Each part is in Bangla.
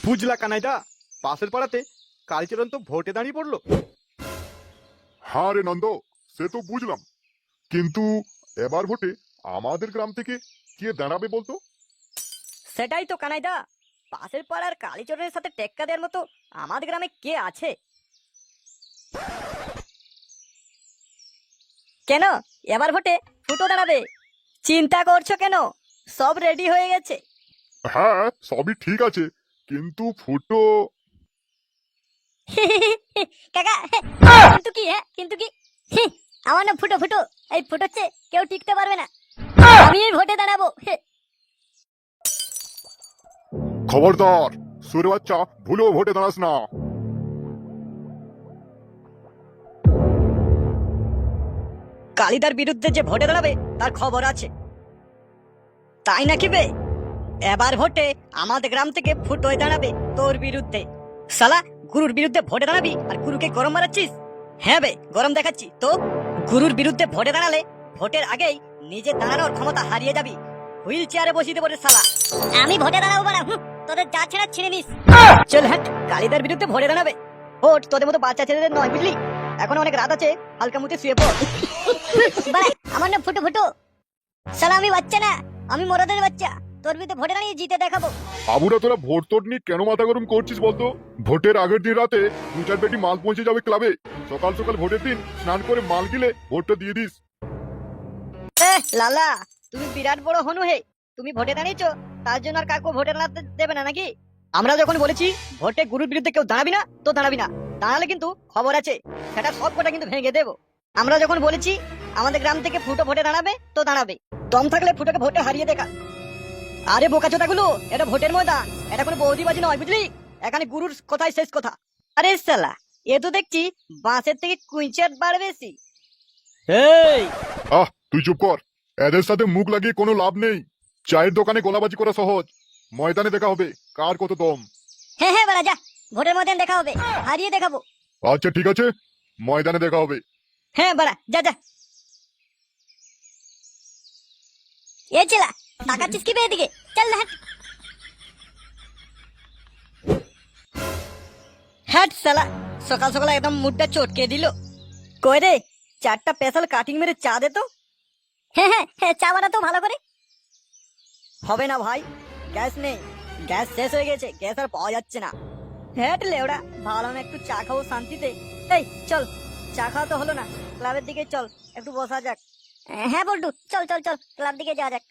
বুঝলা কানাইদা, পাশের পাড়াতে কালীচরণ তো ভোটে দাঁড়িয়ে পড়লো। হ্যাঁ রে নন্দ, সে তো বুঝলাম, কিন্তু এবার ভোটে আমাদের গ্রাম থেকে কে দাঁড়াবে বলতো? সেটাই তো কানাইদা, পাশের পাড়ার কালীচরণের সাথে টেক্কা দেওয়ার মতো আমাদের গ্রামে কে আছে? কেন এবার ভোটে ফুটো দাঁড়াবে? চিন্তা করছো কেন? সব রেডি হয়ে গেছে। হ্যাঁ, সবই ঠিক আছে, কিন্তু ফুটো। কাকা, কিন্তু কি? কিন্তু কি? আমার না ফুটো ফুটো, এই ফুটোচ্ছে কেউ টিকতে পারবে না। আমি এই ভোটে দাঁড়াবো। খবরদার, সুরে বাচ্চা, ভুলেও ভোটে দাঁড়াস না। কালিদার বিরুদ্ধে যে ভোটে দাঁড়াবে তার খবর আছে, তাই নাকি বে? এবার ভোটে আমাদের গ্রাম থেকে ফুটোয় দাঁড়াবে তোর বিরুদ্ধে। শালা, গুরুর বিরুদ্ধে ভোটে দাঁড়াবি আর গুরুকে গরম মারাচ্ছিস? হ্যাঁ বে, গরম দেখাচ্ছি তো। গুরুর বিরুদ্ধে ভোটে দাঁড়ালে ভোটের আগেই নিজে দাঁড়ানোর ক্ষমতা হারিয়ে যাবি, হুইল চেয়ারে বসিয়ে দেবো রে শালা। আমি ভোটে দাঁড়াবো না, তোদের যা ছেড়া ছিঁড়ে নিস। চল হাট, কালিদার বিরুদ্ধে ভোটে দাঁড়াবে। ভোট তোদের মতো বাচ্চা ছেলেদের নয়, বুঝলি? এখন অনেক রাত আছে, হালকা মুতে শুয়ে পড়। আমার না ফুটো ফুটো, শালা আমি বাচ্চা না, আমি মরাদের বাচ্চা। তোর বিরুদ্ধে ভোটে দাঁড়িয়ে জিতে দেখাবো। বাবুরা, তোরা ভোট তোর নিয়ে কেন মাথা গরম করছিস বলতো? ভোটের আগের দিন রাতে 2-4 পেটি মাল পৌঁছে যাবে ক্লাবে। সকাল সকাল ভোটের দিন স্নান করে মাল গিলে ভোটটা দিয়ে দিস। লালা, তুমি বিরাট বড় হনু হে। তুমি ভোটে দাঁড়িয়েছো, তার জন্য আর কাউকে ভোটে দাঁড়াতে দেবে না নাকি? আমরা যখন বলেছি ভোটে গুরুর বিরুদ্ধে কেউ দাঁড়াবি না, তো দাঁড়াবি না। দাঁড়ালে কিন্তু খবর আছে, সেটা সব কটা কিন্তু ভেঙে দেবো। আমরা যখন বলেছি আমাদের গ্রাম থেকে ফুটো ভোটে দাঁড়াবে, তো দাঁড়াবে। দম থাকলে ফুটোকে ভোটে হারিয়ে দেখা। আরে বোকাচোদাগুলো, এটা ভোটের ময়দান, এটা কোনো বৌদিবাজি নয়, বুঝলি? এখানে গুরুর কথাই শেষ কথা। আরে শালা, এ তো দেখছি বাঁশের থেকে কুইঞ্চার বার বেশি। এই, তুই চুপ কর। এদের সাথে মুখ লাগিয়ে কোনো লাভ নেই। চায়ের দোকানে গোলাবাজি করা সহজ, ময়দানে দেখা হবে কার কত দম। হ্যাঁ বাড়া, যা, ভোটের ময়দান দেখা হবে, হারিয়ে দেখাবো। আচ্ছা ঠিক আছে, ময়দানে দেখা হবে। হ্যাঁ বাড়া, যা যা। এ চেলা, তাকাচ্ছিস কি বে এদিকে? চল না, হাট। হ্যাট শালা, সকাল সকাল একদম মুডটা চটকে দিল। কই রে, 4টা স্পেশাল কাটিং মেরে চা দে তো। হ্যাঁ, চা বানাতো ভালো করে। হবে না ভাই, গ্যাস নেই, গ্যাস শেষ হয়ে গেছে, গ্যাস আর পাওয়া যাচ্ছে না। হ্যাট লেওড়া, ভালো না একটু চা খাবো শান্তিতে। এই চল, চা খাওয়া তো হলো না, ক্লাবের দিকে চল, একটু বসা যাক। হ্যাঁ বল্টু, চল চল চল, ক্লাব দিকে যাওয়া যাক।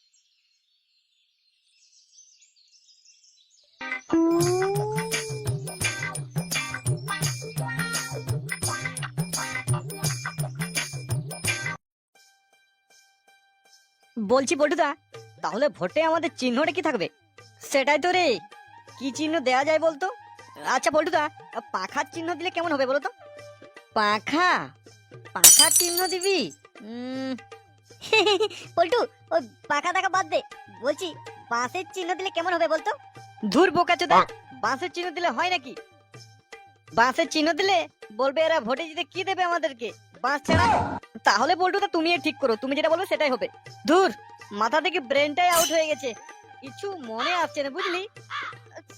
বলছি বল্টুদা, তাহলে ভোটে আমাদের চিহ্নটা কি থাকবে? সেটাই তো রে, কি চিহ্ন দেয়া যায় বলতো? আচ্ছা বল্টুদা, পাখার চিহ্ন দিলে কেমন হবে বলতো? পাখা, পাখার চিহ্ন দিবি? পল্টু, ওই পাখা দেখা বাদ দে, বলছি বাঁশের চিহ্ন দিলে কেমন হবে বলতো? ধুর বোকাচোদা, বাঁশের চিহ্ন দিলে হয় নাকি? বাঁশের চিহ্ন দিলে বলবে এরা ভোটে জিতে কি দেবে আমাদেরকে, বাঁশ ছাড়া। তাহলে বল্টুদা তুমি ঠিক করো, তুমি যেটা বলবে সেটাই হবে। ধুর, মাথা থেকে ব্রেনটাই আউট হয়ে গেছে, কিছু মনে আসছে না, বুঝলি?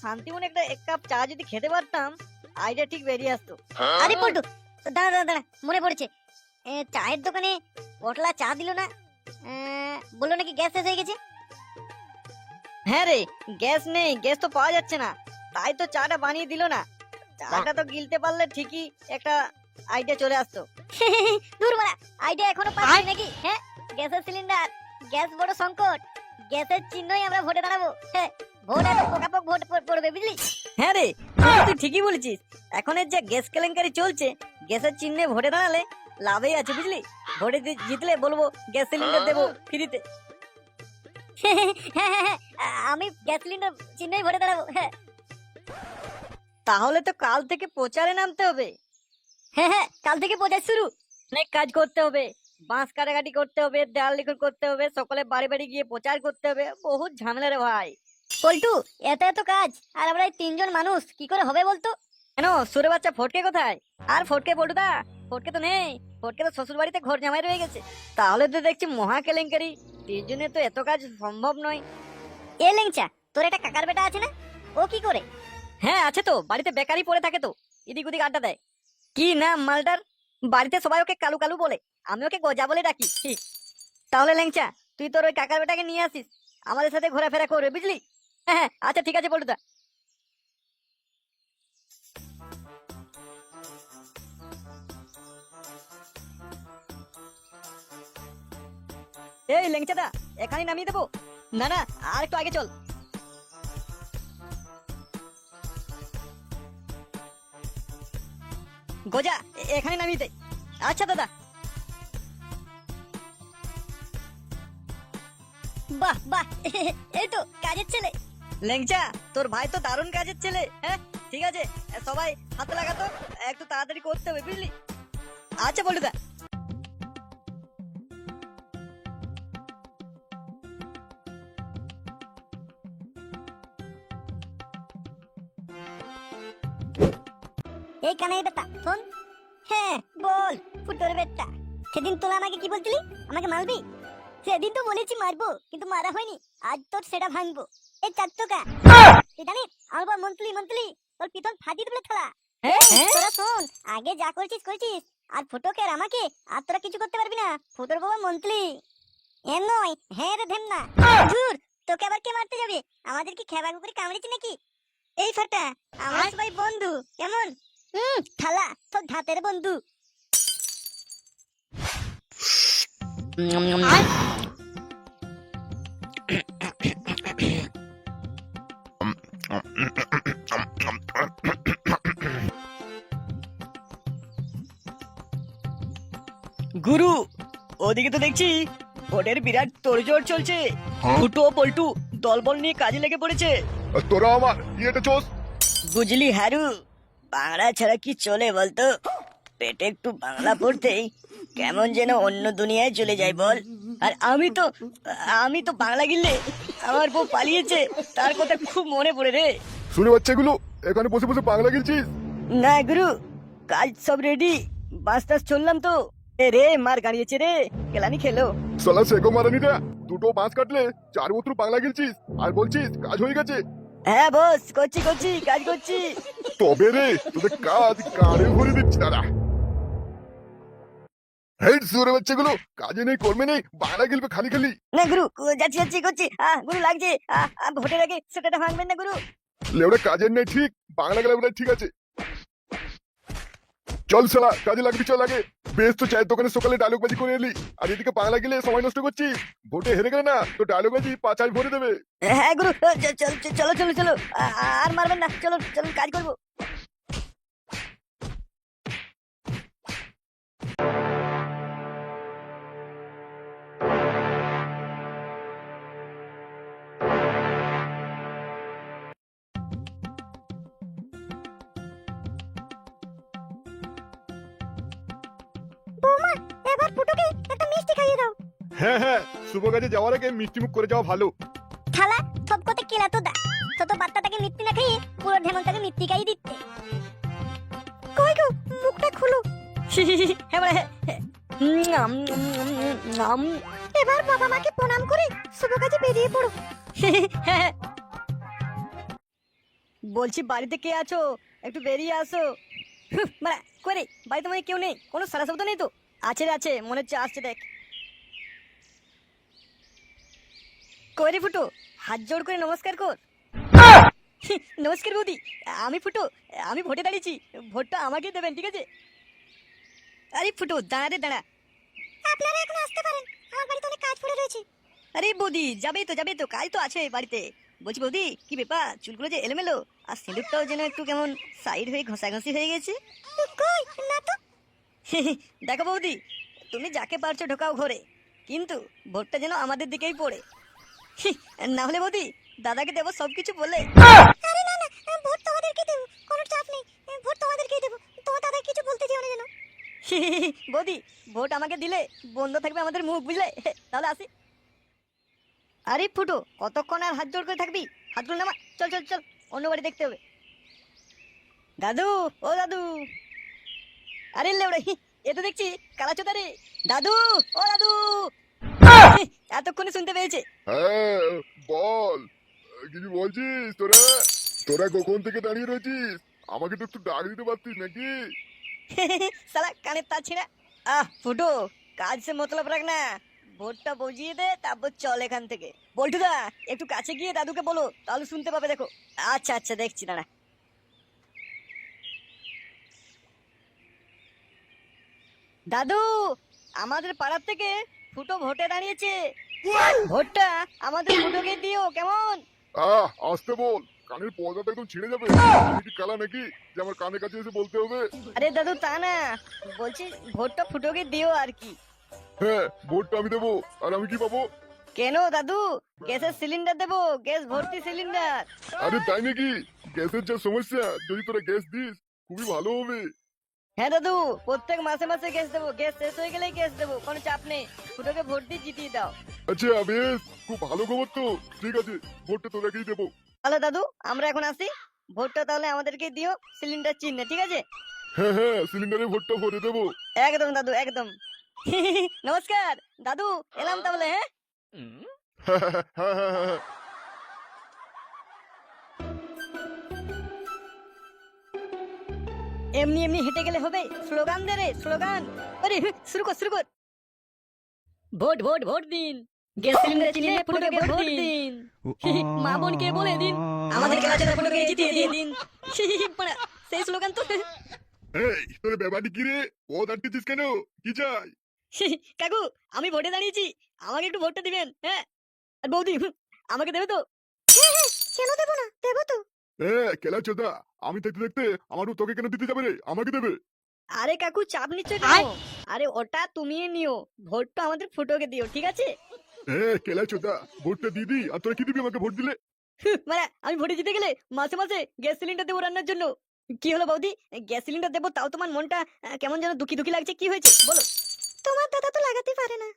শান্তি মনে একটা 1 কাপ চা যদি খেতে পারতাম, আইডিয়া ঠিক বেরিয়ে আসতো। আরে পল্টু, দাঁড়া দাঁড়া দাঁড়া, মনে পড়েছে। চায়ের দোকানে পটলা চা দিল না, বললো নাকি গ্যাস শেষ হয়ে গেছে। হ্যাঁ রে, গ্যাস নেই, গ্যাস তো পাওয়া যাচ্ছে না, তাই তো চাটা বানিয়ে দিল না। চাটা তো গিলতে পারলে ঠিকই একটা আইডিয়া চলে আসতো। দূর মারা, আইডিয়া এখনো পাচ্ছি নাকি? হ্যাঁ, গ্যাসের সিলিন্ডার, গ্যাস বড় সংকট, গ্যাসের চিহ্নই আমরা ভোটে দাঁড়াবো। হ্যাঁ, ভোট এত পোকাপোক ভোট পড়বে, বুঝলি? হ্যাঁ রে, তুই ঠিকই বলেছিস। এখন এর যে গ্যাস কেলেঙ্কারি চলছে, গ্যাসের চিহ্নে ভোটে দাঁড়ালে লাভই আছে, বুঝলি? ভোটে জিতলে বলবো গ্যাস সিলিন্ডার দেবো ফ্রিতে। হ্যাঁ, আমি গ্যাস সিলিন্ডার চিহ্নই ভোটে দাঁড়াবো। হ্যাঁ, তাহলে তো কাল থেকে প্রচারে নামতে হবে। হ্যাঁ, কাল থেকে প্রচার শুরু। অনেক কাজ করতে হবে, বাঁশ কাটাকাটি করতে হবে, দেয়াল লিখন করতে হবে, সকলে বাড়ি বাড়ি গিয়ে প্রচার করতে হবে, বহুত ঝামেলা রে ভাই। পল্টু, এত কাজ, আর আমরা এই 3জন মানুষ কি করে হবে বলতো? কেন, সুরে বাচ্চা ফটকে কোথায়? আর ফটকে পল্টুদা, ফটকে তো নেই, ফটকে তো শ্বশুর বাড়িতে ঘর জামাই রয়ে গেছে। তাহলে তো দেখছি মহা কেলেঙ্কারি, 3জনে তো এত কাজ সম্ভব নয়। এ লেংচা, তোর একটা কাকার বেটা আছে না, ও কি করে? হ্যাঁ আছে তো, বাড়িতে বেকারই পড়ে থাকে তো, এদিক ওদিক আড্ডা দেয়। কি নাম মালটার? বাড়িতে সবাই ওকে কালু কালু বলে, আমি ওকে গজা বলে ডাকি। তাহলে ল্যাংচা, তুই তোর ওই কাকার বেটাকে নিয়ে আসিস, আমাদের সাথে ঘোরাফেরা করবে, বুঝলি? হ্যাঁ হ্যাঁ, আচ্ছা ঠিক আছে বলটুদা। এই ল্যাংচাদা, এখানে নামিয়ে দেবো? না না, আর একটু আগে চল। গোজা, এখানে নামিয়ে দে। আচ্ছা দাদা। বাহ বাহ, এই তো কাজের ছেলে। ল্যাংচা, তোর ভাই তো দারুণ কাজের ছেলে। হ্যাঁ ঠিক আছে, সবাই হাতে লাগাতো, একটু তাড়াতাড়ি করতে হবে, বুঝলি? আচ্ছা বলটুদা। এই কানাই বেটা শোন। হ্যাঁ বল ফুটোর বেটা, সেদিন তোরা আমাকে কি বলছিলি? আমাকে মারবি? সেদিন তো বলেছি মারবো, কিন্তু মারা হয়নি। আজ তোর সেটা ভাঙবো। এই চার টাকা তুই জানিস আমার বাবা মন্ত্রী মন্ত্রী, তোর পিতল ফাটিয়ে দেবে থালা। তোরা শোন, আগে যা করছিস করছিস, আর ফুটোকে আর আমাকে আর তোরা কিছু করতে পারবি না। ফুটোর বাবা মন্ত্রী এ নয়, হ্যাঁ রে ধেম না। ধুর, তোকে আবার কে মারতে যাবে? আমাদের কি খেবা কুকুরি কামড়েছে নাকি? এই ফাটা, আমরা সবাই বন্ধু, কেমন? থালা তোর ধাতের বন্ধু। গুরু, ওদিকে তো দেখছি ভোটের বিরাট তোড়জোড় চলছে। ফুটো পল্টু দলবল নিয়ে কাজে লেগে পড়েছে। আর তোরা আমার ইয়েটা চোস। বুঝলি হারু, বাংলা ছাড়া কি চলে বলতো? পেটে একটু বাংলা পড়তেই কেমন যেন অন্য দুনিয়ায় চলে যায় বল। আর আমি তো বাংলা গিললে আমার বউ পালিয়েছে, তার কথা খুব মনে পড়ে রে। শুনে বাচ্চাগুলো এখানে বসে বসে বাংলা গেলছিস? না গুরু, কাজ সব রেডি, বাস টাস চললাম তো। এ রে মার গাড়িয়েছে রে, কেলানি খেলো। সালা সেগো মারানিটা, দুটো বাঁশ কাটলে 4 বছর বাংলা গেলছিস আর বলছিস কাজ হয়ে গেছে? হ্যাঁ বস, করছি কাজ করছি। তবে রে তোদের কাজ কারে ভরে দিচ্ছি দাদা। হেড সুরে বাচ্চাগুলো কাজে নেই কর্মে নেই, বাংলা গেলবে খালি খালি। না গুরু, যাচ্ছি করছি। গুরু লাগছে, ভোটের আগে সেটা ভাঙবেন না গুরু। লেওড়া কাজের নেই ঠিক, বাংলা গেলে বোধহয় ঠিক আছে। চল শালা কাজে লাগবি, চল আগে। বেশ তো চায়ের দোকানে সকালে ডায়লগ বাজি করে এলি, আর এদিকে বাংলা গেলে সময় নষ্ট করছিস। ভোটে হেরে গেলে না তো ডায়লগ বাজি পাঁচাই ভরে দেবে। হ্যাঁ গুরু, চলো, আর মারবেন না, চলো কাজ করবো। বৌমা, এবার ফুটোকে একটা মিষ্টি খাইয়ে দাও। হ্যাঁ হ্যাঁ, শুভ কাজে যাওয়ার আগে মিষ্টি মুখ করে যাওয়া ভালো। থালা সব কতে কেলা তো দা, ছোট বাচ্চাটাকে মিষ্টি না খাইয়ে পুরো ঢেমনটাকে মিষ্টি খাইয়ে দিচ্ছে। কই গো, মুখটা খুলো। এবার বাবা মাকে প্রণাম করে শুভ কাজে বেরিয়ে পড়ো। বলছি বাড়িতে কে আছো, একটু বেরিয়ে আসো। মানে করে বাড়িতে মনে কেউ নেই, কোনো সারা শব্দ নেই তো? আছে মনে হচ্ছে আসছে, দেখ। কই ফুটো, হাত জোড় করে নমস্কার কর। নমস্কার বৌদি, আমি ফুটো, আমি ভোটে দাঁড়িয়েছি, ভোটটা আমাকে দেবেন, ঠিক আছে? আরে ফুটো দাঁড়া। আপনারা এখন আসতে পারেন, আমার বাড়িতে অনেক কাজ পড়ে রয়েছে। আরে বৌদি যাবে তো কাজ তো আছে বাড়িতে। বলছি বৌদি, কি ব্যাপার, চুলগুলো যে এলোমেলো, আর সিঁদুরটাও যেন একটু কেমন সাইড হয়ে ঘষাঘষি হয়ে গেছে। কই না তো। দেখো বৌদি, তুমি যাকে পারছো ঢোকাও ঘরে, কিন্তু ভোটটা যেন আমাদের দিকেই পড়ে। না হলে বৌদি দাদাকে দেবো সবকিছু বলে। আরে না, ভোট তোমাদেরকে দেব, কোনো চাপ নেই। ভোট তোমাদেরকেই দেব, তোমার দাদা কিছু বলতে যেও না যেন। বৌদি, ভোট আমাকে দিলে বন্ধ থাকবে আমাদের মুখ, বুঝলে? তাহলে আসি। আরে ফুটো, কতক্ষণ আর হাত জোড় করে থাকবি? হাতগুলো নামা, চল অন্য বাড়ি দেখতে হবে। দাদু, ও দাদু। আরে লেউড়া, এ তো দেখছি কালাচোদা রে। দাদু, ও দাদু। এতক্ষণে শুনতে পেয়েছে। হ্যাঁ বল, কিছু বলছিস তোরা? তোরা কখন থেকে দাঁড়িয়ে রয়েছিস? আমাকে তো একটু ডাক দিতে পারতিস নাকি? সালা কানের তার ছিঁড়া। ফুটো, কাজ সে মতলব রাখ না, ভোটটা বজিয়ে দে তারপর চল এখান থেকে। বল্টুদা, একটু কাছে গিয়ে দাদুকে বলো, তাহলে শুনতে পাবে। দেখো। আচ্ছা আচ্ছা, দেখছি দাঁড়া। দাদু, আমাদের পাড়ার থেকে ফুটো ভোটে দাঁড়িয়েছে। ভোটটা আমাদের ফুটোকে দিও, কেমন? আসতে বল, কানের পর্দাটা একদম ছিঁড়ে যাবে। আমি কি কালা নাকি যে আমার কানের কাছে এসে বলতে হবে? আরে দাদু, তা না, বলছি ভোটটা ফুটোকে দিও আর কি। হ্যাঁ, ভোটটা আমি দেবো। আর আমি কি পাবো? কেন দাদু, গ্যাসের সিলিন্ডার দেবো, গ্যাস ভর্তি সিলিন্ডার। আরে তাই নাকি? গ্যাসের যা সমস্যা, যদি তোরা গ্যাস দিস খুবই ভালো হবে। হ্যাঁ দাদু, প্রত্যেক মাসে মাসে গ্যাস দেবো, গ্যাস শেষ হয়ে গেলেই গ্যাস দেবো, কোনো চাপ নেই। ফুটোকে ভোট দিয়ে জিতিয়ে দাও। আচ্ছা বেশ, খুব ভালো খবর তো। ঠিক আছে, ভোটটা তোরাকেই দেবো। তাহলে দাদু, আমরা এখন আসি। ভোটটা তাহলে আমাদেরকে দিও সিলিন্ডার চিহ্নে, ঠিক আছে? হ্যাঁ হ্যাঁ, সিলিন্ডারে ভোটটা ভরে দেবো। একদম দাদু, একদম। নমস্কার দাদু, এলাম তাহলে। হ্যাঁ, হ্যাঁ হ্যাঁ হ্যাঁ হ্যাঁ হ্যাঁ। এমনি এমনি হেঁটে গেলে হবে? স্লোগান দে রে, স্লোগান। আরে শুরু কর, শুরু কর। ভোট ভোট ভোট দিন, গ্যাস সিলিন্ডার চিহ্নে ফুটোকে ভোট দিন। মা বোনকে বলে দিন, আমাদের কাছে ফুটোকে জিতিয়ে দিন। বাড়া, সেই স্লোগান তো। এই, তোর ব্যাপারটি কি রে? ও দাঁড়িয়েছিস কেন? কি চাই? কাকু, আমি ভোটে দাঁড়িয়েছি, আমাকে একটু ভোটটা দিবেন। হ্যাঁ, আর বৌদি, আমাকে দেবে তো? কেন দেবো না, দেবো তো। কেলা চোদা, আমি দেখতে দেখতে আমারও তোকে কেন দিতে যাবে রে? আমাকে দেবে। আরে কাকু, চাপ নিচ্ছ কেন? আরে ওটা তুমি নিও, ভোটটা আমাদের ফুটোকে দিও, ঠিক আছে? কেলা চোদা, ভোটটা দিয়ে দি। আর তোরা কি দিবি আমাকে ভোট দিলে? মানে আমি ভোটে জিতে গেলে মাসে মাসে গ্যাস সিলিন্ডার দেবো রান্নার জন্য। কি হলো বৌদি, গ্যাস সিলিন্ডার দেবো, তাও তোমার মনটা কেমন যেন দুঃখী দুঃখী লাগছে, কি হয়েছে বলো? তোমার দাদা তো লাগাতে পারে না।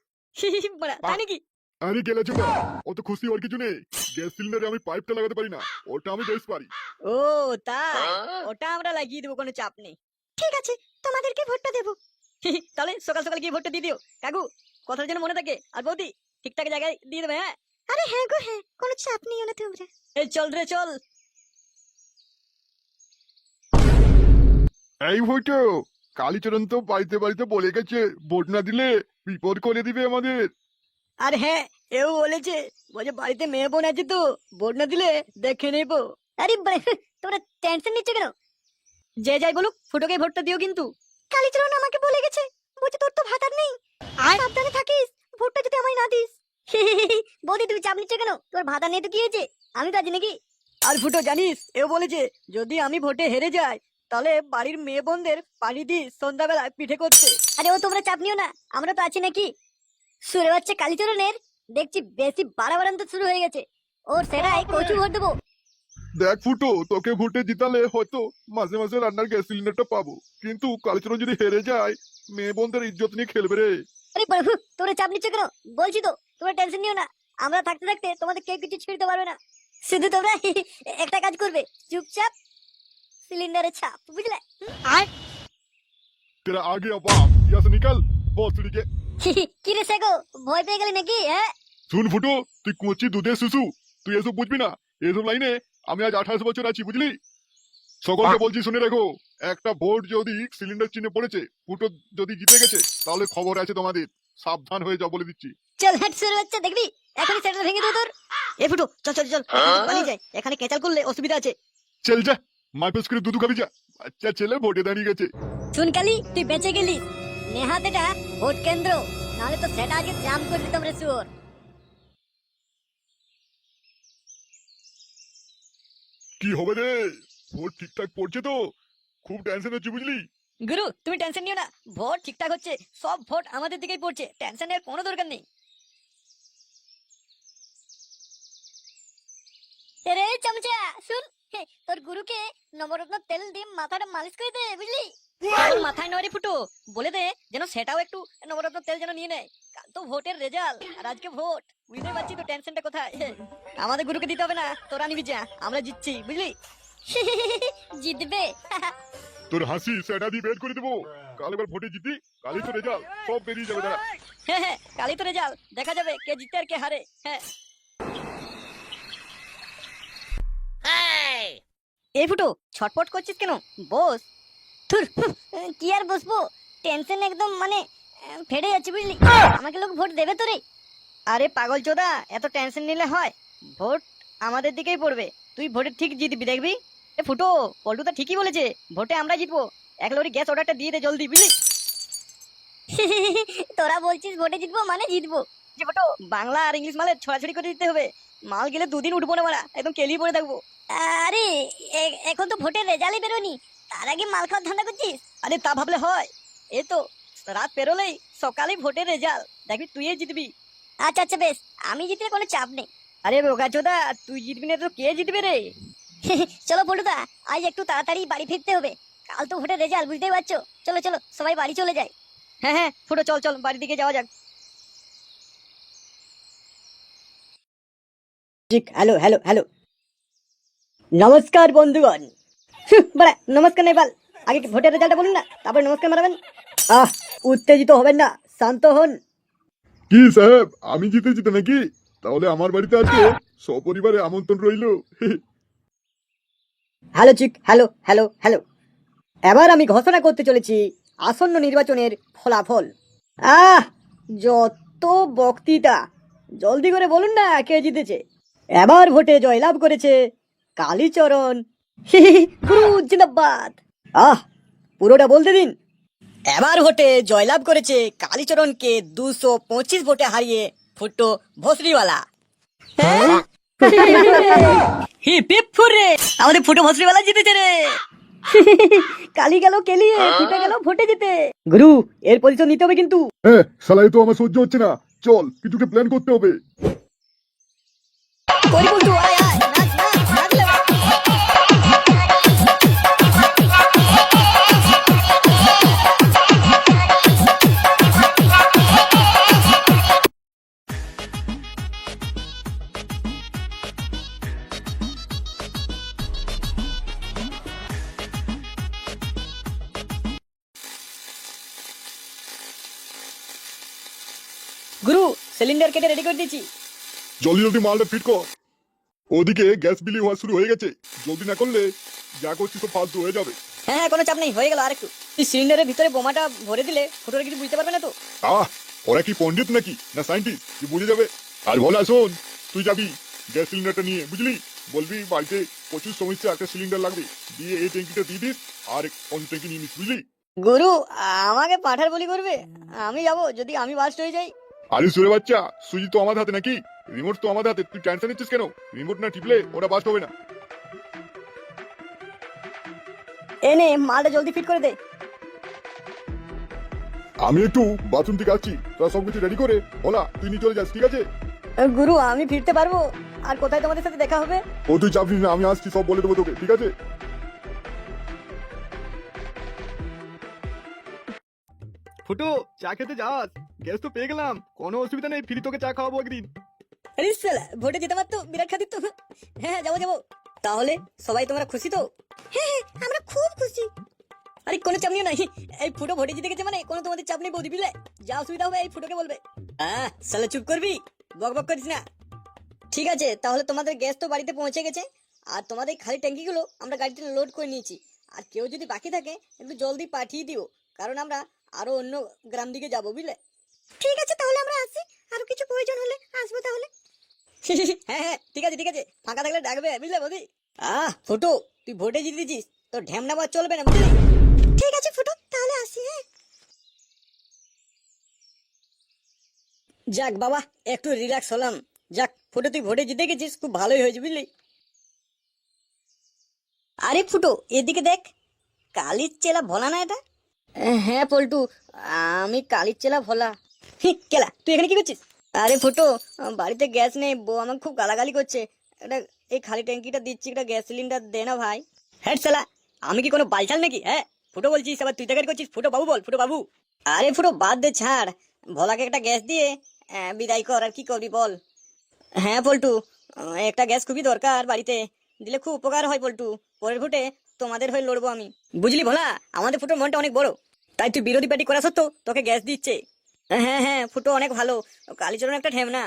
বাড়া, তাই নাকি? আরে কেলা চোদা, অত খুশি হওয়ার কিছু নেই। গ্যাস সিলিন্ডারে আমি পাইপটা লাগাতে পারি না, ওটা আমি বেশ পারি। ও তাই, ওটা আমরা লাগিয়ে দেবো, কোনো চাপ নেই। ঠিক আছে, তোমাদেরকে ভোটটা দেবো। তাহলে সকাল সকাল গিয়ে ভোটটা দিয়ে দিও কাকু, কথার যেন মনে থাকে। আর বৌদি, ঠিকঠাক জায়গায় দিয়ে দেবে। হ্যাঁ, আরে হ্যাঁ গো হ্যাঁ, কোনো চাপ নিও না তোমরা। এই চল রে চল। এই ভোটো, কালীচরণ তো বাড়িতে বাড়িতে বলে গেছে ভোট না দিলে বিপদ করে দিবে আমাদের। আর হ্যাঁ, এও বলেছে, বলছে বাড়িতে মেয়ে বোন আছে তো, ভোট না দিলে দেখে নেবো। আরে তোমরা টেনশন নিচ্ছ কেন? যে যাই বলুক, ফুটোকে ভোটটা দিও কিন্তু। কালীচরণ আমাকে বলে গেছে, বলছে তোর তো ভাতার নেই, সাবধানে থাকিস, ভোটটা যদি আমায় না দিস। বৌদি, তুমি চাপ নিচ্ছ কেন? তোর ভাতা নেই তো কি হয়েছে, আমি তো আছি নাকি? আর ফুটো জানিস, এও বলেছে যদি আমি ভোটে হেরে যাই, তাহলে বাড়ির মেয়ে বোনদের পানি দিই সন্ধ্যাবেলায় পিঠে করতে। আরে ও তোমরা চাপ নিও না, আমরা তো আছি নাকি? সুরে বাচ্চা কালীচরণের দেখছি বেশি বাড়াবাড়ান্ত শুরু হয়ে গেছে, ওর সেটাই কচু ভোট দেবো। দেখ ফুটো, তোকে ভোটে জিতালে হয়তো মাঝে মাঝে রান্নার গ্যাস সিলিন্ডারটা পাবো, কিন্তু কালীচরণ যদি হেরে যায় মেয়ে বোনদের ইজ্জত নিয়ে খেলবে রে। আরে প্রভু, তোমরা চাপ নিচ্ছ কেন? বলছি তো, তোমরা টেনশন নিও না, আমরা থাকতে থাকতে তোমাদের কেউ কিছু ছিঁড়তে পারবে না। শুধু তোমরা একটা কাজ করবে, চুপচাপ সিলিন্ডারে ছাপ, বুঝলে? আর তেরা আগে বাপ, ইয়াস নিকাল বসড়ি কে। কি রে সেগো, ভয় পেয়ে গেলি নাকি? হ্যাঁ, শুন ফুটো, তুই কচি দুধের শিশু, তুই এসব বুঝবি না। এসব লাইনে আমি আজ 28 বছর আছি, বুঝলি? সকলকে বলছি শুনে রাখো, একটা ভোট যদি সিলিন্ডার চিহ্নে পড়েছে, ফুটো যদি জিতে গেছে, তাহলে খবর আছে তোমাদের। সাবধান হয়ে যাও বলে দিচ্ছি। চল হাট শুরু হচ্ছে, দেখবি এখনই সেটা ভেঙে দেবো তোর। এ ফুটো, চল চল চল, পালিয়ে যাই, এখানে কেচাল করলে অসুবিধা আছে। চল যা, মাইপেস করে দুধু খাবি যা। আচ্ছা ছেলে ভোটে দাঁড়িয়ে গেছে। শুন কালি, তুই বেঁচে গেলি, নেহাত এটা ভোট কেন্দ্র, নাহলে তো সেটা আগে জাম করে দিতাম রে শুয়োর। কি হবে রে? ভোট ঠিকঠাক পড়ছে তো? খুব টেনশন হচ্ছে, বুঝলি? গুরু, তুমি টেনশন নিও না, ভোট ঠিকঠাক হচ্ছে, সব ভোট আমাদের দিকেই পড়ছে, টেনশনের কোনো দরকার নেই। রে চামচা, শুন, তোর গুরুকে নবরত্ন তেল দিয়ে মাথাটা মালিশ করে দে, বুঝলি? তোর মাথায় নয় রে ফুটো, বলে দে যেন সেটাও একটু নবরত্ন তেল যেন নিয়ে নেয়। কাল তো ভোটের রেজাল্ট, আর আজকে ভোট, বুঝতে পারছি তো টেনশনটা কোথায়। আমাদের গুরুকে দিতে হবে না, তোরা নিবি যা, আমরা জিতছি, বুঝলি? জিতবে? তোর হাসি সেটা দিয়ে বের করে দেবো। কাল এবার ভোটে জিতি, কালই তো রেজাল্ট, সব বেরিয়ে যাবে। দাঁড়া, হ্যাঁ, কালই তো রেজাল্ট, দেখা যাবে কে জিতে আর কে হারে। হ্যাঁ। এই ফুটো ছটপট করছিস কেন? বস। ধুর, কি আর বসবো, টেনশন একদম মানে ফেটে যাচ্ছে বুঝলি। আমাকে লোক ভোট দেবে তো রে? আরে পাগল চোদা, এত টেনশন নিলে হয়? ভোট আমাদের দিকেই পড়বে, তুই ভোটে ঠিক জিতবি দেখবি। এ ফুটো, পল্টু তো ঠিকই বলেছে, ভোটে আমরা জিতবো। এক লরি গ্যাস অর্ডারটা দিয়ে দে জলদি বুঝলি। তোরা বলছিস ভোটে জিতবো মানে জিতবো? যে ফুটো, বাংলা আর ইংলিশ মালে ছড়াছড়ি করে দিতে হবে। মাল গেলে 2 দিন উঠবো না মারা, একদম কেলিয়ে পড়ে থাকবো। আরে এখন তো ভোটের রেজাল্টই বেরোনি, তার আগে মাল খাওয়ার ধান্দা করছিস? আরে তা ভাবলে হয়? এই তো রাত পেরোলেই সকালেই ভোটের রেজাল্ট, দেখবি তুইই জিতবি। আচ্ছা আচ্ছা বেশ, আমি জিতলে কোনো চাপ নেই। আরে বোকা চোদা, তুই জিতবি না তো কে জিতবে রে? চলো পল্টুদা, আজ একটু তাড়াতাড়ি বাড়ি ফিরতে হবে, কাল তো ভোটের রেজাল্ট বুঝতেই পারছো। চলো চলো সবাই বাড়ি চলে যায়। হ্যাঁ হ্যাঁ ফুটো, চল চল বাড়ির দিকে যাওয়া যাক। হ্যালো হ্যালো হ্যালো, নমস্কার বন্ধুগণ। বড়া নমস্কার নেই বাল, আগে ভোটের রেজাল্টটা বলুন না, তারপরে নমস্কার মারাবেন। উত্তেজিত হবেন না, শান্ত হন। কি সাহেব, আমি জিতেছি তো নাকি? তাহলে আমার বাড়িতে আজকে সপরিবারে আমন্ত্রণ রইলো। হ্যালো চিক, হ্যালো হ্যালো হ্যালো। এবার আমি ঘোষণা করতে চলেছি আসন্ন নির্বাচনের ফলাফল। যত বক্তৃতা, জলদি করে বলুন না কে জিতেছে। এবার ভোটে জয়লাভ করেছে কালীচরণ। জিন্দাবাদ। পুরোটা বলতে দিন। এবার ভোটে জয়লাভ করেছে কালীচরণকে 225 ভোটে হারিয়ে ফুটো ভস্রিওয়ালা। আমাদের ফুটো ভস্রিওয়ালা জিতেছে রে। কালি গেল কেলিয়ে, ফুটে গেল ভোটে জিতে। গুরু, এর পজিশন নিতে হবে কিন্তু। হ্যাঁ শালা, এ তো আমার সহ্য হচ্ছে না। চল কিছুকে প্ল্যান করতে হবে। কই বলতু, আয় আয়, নাচ নাচ নাচ লে। গুরু, সিলিন্ডার কেটে রেডি করে দিয়েছি। জলদি জলদি মালটা ফিট কর। ওদিকে গ্যাস বিলি হওয়া শুরু হয়ে গেছে, জলদি না করলে যা করছিস তো ফালতু হয়ে যাবে। হ্যাঁ হ্যাঁ, কোনো চাপ নেই, হয়ে গেল আরেকটু। তুই সিলিন্ডারের ভিতরে বোমাটা ভরে দিলে ফুটোরে কিছু বুঝতে পারবে না তো। ওরা কি পণ্ডিত নাকি না সাইন্টিস্ট, কি বুঝে যাবে? আর বলা শোন, তুই যাবি গ্যাস সিলিন্ডারটা নিয়ে বুঝলি, বলবি বাড়িতে প্রচুর সমস্যা, একটা সিলিন্ডার লাগবে, দিয়ে এই ট্যাঙ্কিটা দিয়ে দিস আর অন্য ট্যাঙ্কি নিয়ে নিস বুঝলি। গুরু, আমাকে পাঠার বলি করবে? আমি যাবো যদি আমি বাস্ট হয়ে যাই। আরে সুরে বাচ্চা, সুইচ তো আমাদের হাতে নাকি, রিমোট তো আমাদের হাতে, তুই টেনশন নিচ্ছিস কেন? রিমোট না টিপলে ওটা বাস্ট হবে না। এনে মালটা জলদি ফিট করে দে। আমি একটু বাথরুম থেকে আসছি, তোরা সবকিছু রেডি করে বলা তুই নিয়ে চলে যাস, ঠিক আছে? গুরু, আমি ফিরতে পারবো? আর কোথায় তোমাদের সাথে দেখা হবে? ও তুই চাপ নিস না, আমি আসছি, সব বলে দেবো তোকে, ঠিক আছে? ফুটো, চা খেতে যাস? গ্যাস তো পেয়ে গেলাম, কোনো অসুবিধা নেই, ফ্রি তোকে চা খাওয়াবো একদিন। আরে শালা, ভোটে যেতে পারতো, বিরাট খাতির তো। হ্যাঁ যাবো যাবো। তাহলে সবাই তোমরা খুশি তো? হ্যাঁ আমরা খুব খুশি। আরে কোনো চাপ নিও না, এই ফুটো ভোটে জিতে গেছে মানে কোনো তোমাদের চাপ নেই বৌদি, বুঝলে? যা অসুবিধা হবে এই ফুটোকে বলবে। শালা চুপ করবি, বক বক করিস না। ঠিক আছে, তাহলে তোমাদের গ্যাস তো বাড়িতে পৌঁছে গেছে, আর তোমাদের খালি ট্যাঙ্কিগুলো আমরা গাড়িতে লোড করে নিয়েছি। আর কেউ যদি বাকি থাকে একটু জলদি পাঠিয়ে দিও, কারণ আমরা আরো অন্য গ্রাম দিকে যাবো, বুঝলে? ঠিক আছে তাহলে আমরা আসি, আর কিছু প্রয়োজন হলে আসবো তাহলে। হ্যাঁ হ্যাঁ ঠিক আছে ঠিক আছে, ফাঁকা থাকলে ডাকবে, বুঝলে বৌদি? ফুটো, তুই ভোটে জিতেছিস, তোর ঢ্যামনা বাজ চলবে না, বুঝলি? ঠিক আছে ফুটো, তাহলে আসি। হ্যাঁ যাক বাবা, একটু রিল্যাক্স হলাম। যাক ফুটো, তুই ভোটে জিতে গেছিস, খুব ভালোই হয়েছে বুঝলি। আরে ফুটো, এদিকে দেখ, কালির চেলা ভোলা না এটা? হ্যাঁ পল্টু, আমি কালির চেলা ভোলা। কেলা, তুই এখানে কি করছিস? আরে ফুটো, বাড়িতে গ্যাস নেই, বউ আমাকে খুব গালাগালি করছে। একটা এই খালি ট্যাঙ্কিটা দিচ্ছি, একটা গ্যাস সিলিন্ডার দে না ভাই। হ্যাঁ শালা, আমি কি কোনো বালছাল নাকি? হ্যাঁ ফুটো বলছিস, আবার তুই তাকারি করছিস। ফুটো বাবু বল, ফুটো বাবু। আরে ফুটো বাদ দে, ছাড়। ভোলাকে একটা গ্যাস দিয়ে বিদায় কর, আর কি করবি বল। হ্যাঁ পল্টু, একটা গ্যাস খুবই দরকার, বাড়িতে দিলে খুব উপকার হয় পল্টু। পরের ভোটে তোমাদের হয়ে লড়বো আমি, বুঝলি ভোলা? আমাদের ফুটোর মনটা অনেক বড়, তাই তুই বিরোধী পার্টি করা সত্ত্বেও তোকে গ্যাস দিচ্ছে। হ্যাঁ হ্যাঁ ফুটো অনেক ভালো, কালীচরণ একটা ঠেমনা।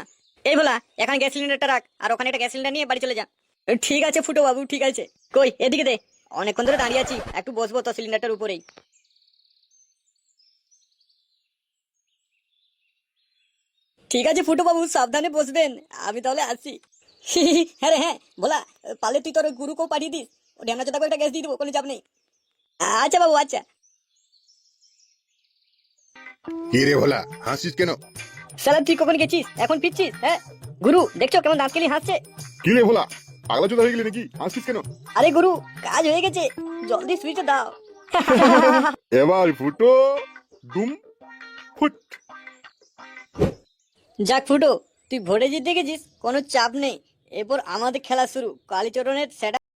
এই ভোলা, এখানে গ্যাস সিলিন্ডারটা রাখ, আর ওখানে একটা গ্যাস সিলিন্ডার নিয়ে বাড়ি চলে যা। ঠিক আছে ফুটো বাবু, ঠিক আছে। কই এদিকে দে, অনেকক্ষণ ধরে দাঁড়িয়ে আছি, একটু বসবো তো সিলিন্ডারটার উপরেই। ঠিক আছে ফুটো বাবু, সাবধানে বসবেন, আমি তাহলে আসি। হ্যাঁ রে হ্যাঁ, বলা পারলে তুই তোর গুরুকেও পাঠিয়ে দিস, ও ঢ্যামনা চোদা করে একটা গ্যাস দিয়ে দেবো, কোনো চাপ নেই। আচ্ছা বাবু আচ্ছা। কি রে ভোলা, হাসিস কেন? সালা তুই কখন গেছিস, এখন ফিরছিস? হ্যাঁ গুরু, দেখছো কেমন দাঁত কেলি হাসছে? কি রে ভোলা, পাগলা চোদা হয়ে গেলি নাকি? হাসিস কেন? আরে গুরু, কাজ হয়ে গেছে, জলদি সুইচটা দাও। এবার ফুটো ডুম ফুট। যাক ফুটো, তুই ভোটে জিতে গেছিস, কোনো চাপ নেই। এরপর আমাদের খেলা শুরু, কালীচরণের সেটা